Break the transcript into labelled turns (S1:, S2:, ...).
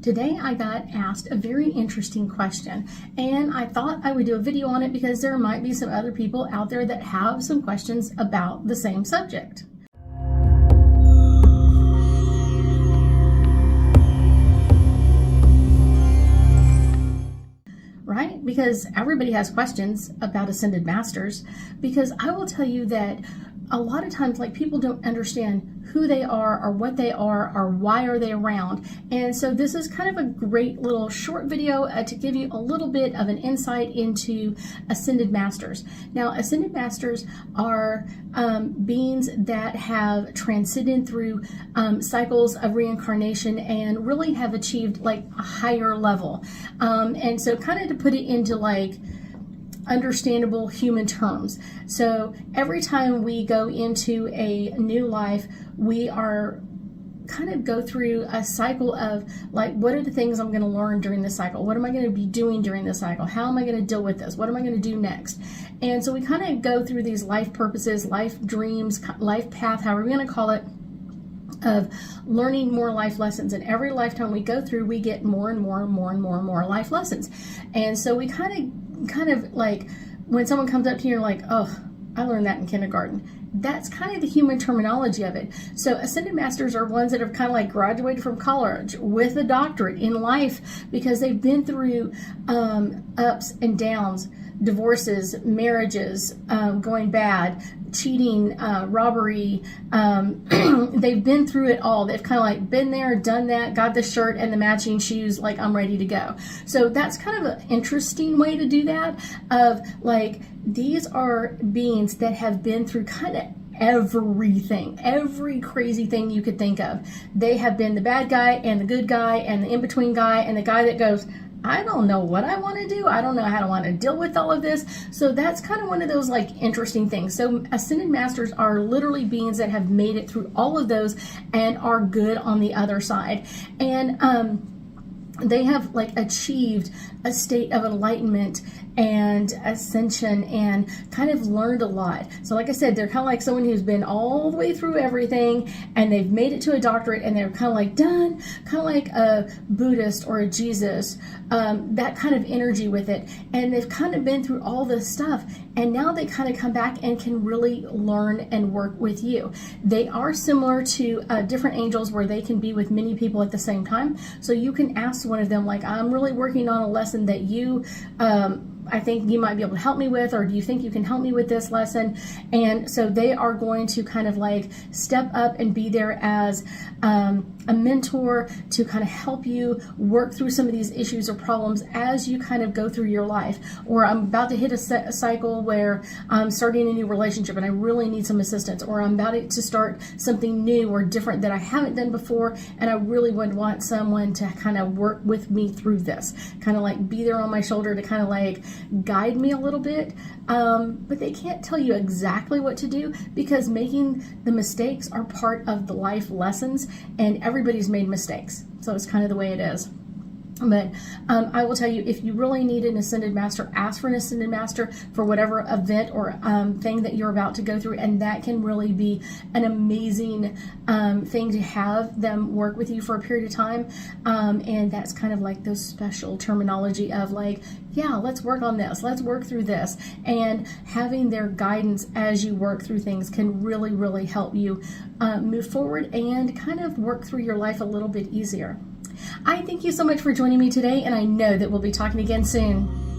S1: Today I got asked a very interesting question, and I thought I would do a video on it because there might be some other people out there that have some questions about the same subject. Right? Because everybody has questions about ascended masters, because I will tell you that a lot of times, like, people don't understand who they are or what they are or why are they around. And so this is kind of a great little short video to give you a little bit of an insight into ascended masters. Now, ascended masters are beings that have transcended through cycles of reincarnation and really have achieved like a higher level. And so kind of to put it into like understandable human terms. So every time we go into a new life, we are kind of go through a cycle of like, what are the things I'm going to learn during this cycle? What am I going to be doing during this cycle? How am I going to deal with this? What am I going to do next? And so we kind of go through these life purposes, life dreams, life path, however we're going to call it, of learning more life lessons. And every lifetime we go through, we get more and more and more and more and more life lessons. And so we kind of like, when someone comes up to you and you're like, oh, I learned that in kindergarten. That's kind of the human terminology of it. So ascended masters are ones that have kind of like graduated from college with a doctorate in life because they've been through ups and downs, divorces, marriages, going bad, cheating, robbery. They've been through it all. They've kind of like been there, done that, got the shirt and the matching shoes, like, I'm ready to go. So that's kind of an interesting way to do that, of like, these are beings that have been through kind of everything, every crazy thing you could think of. They have been the bad guy and the good guy and the in-between guy and the guy that goes, I don't know what I want to do. I don't know how to want to deal with all of this. So that's kind of one of those like interesting things. So ascended masters are literally beings that have made it through all of those and are good on the other side. And they have like achieved a state of enlightenment and ascension and kind of learned a lot. So like I said, they're kind of like someone who's been all the way through everything and they've made it to a doctorate and they're kind of like done, kind of like a Buddhist or a Jesus, that kind of energy with it. And they've kind of been through all this stuff and now they kind of come back and can really learn and work with you. They are similar to different angels where they can be with many people at the same time. So you can ask one of them, like, I'm really working on a lesson that you I think you might be able to help me with, or do you think you can help me with this lesson? And so they are going to kind of like step up and be there as a mentor to kind of help you work through some of these issues or problems as you kind of go through your life. Or I'm about to hit a cycle where I'm starting a new relationship and I really need some assistance, or I'm about to start something new or different that I haven't done before and I really would want someone to kind of work with me through this, kind of like be there on my shoulder to kind of like guide me a little bit, but they can't tell you exactly what to do because making the mistakes are part of the life lessons and everybody's made mistakes. So it's kind of the way it is. But I will tell you, if you really need an ascended master, ask for an ascended master for whatever event or thing that you're about to go through, and that can really be an amazing thing to have them work with you for a period of time. And that's kind of like those special terminology of like, yeah, let's work on this, let's work through this, and having their guidance as you work through things can really, really help you move forward and kind of work through your life a little bit easier. I thank you so much for joining me today, and I know that we'll be talking again soon.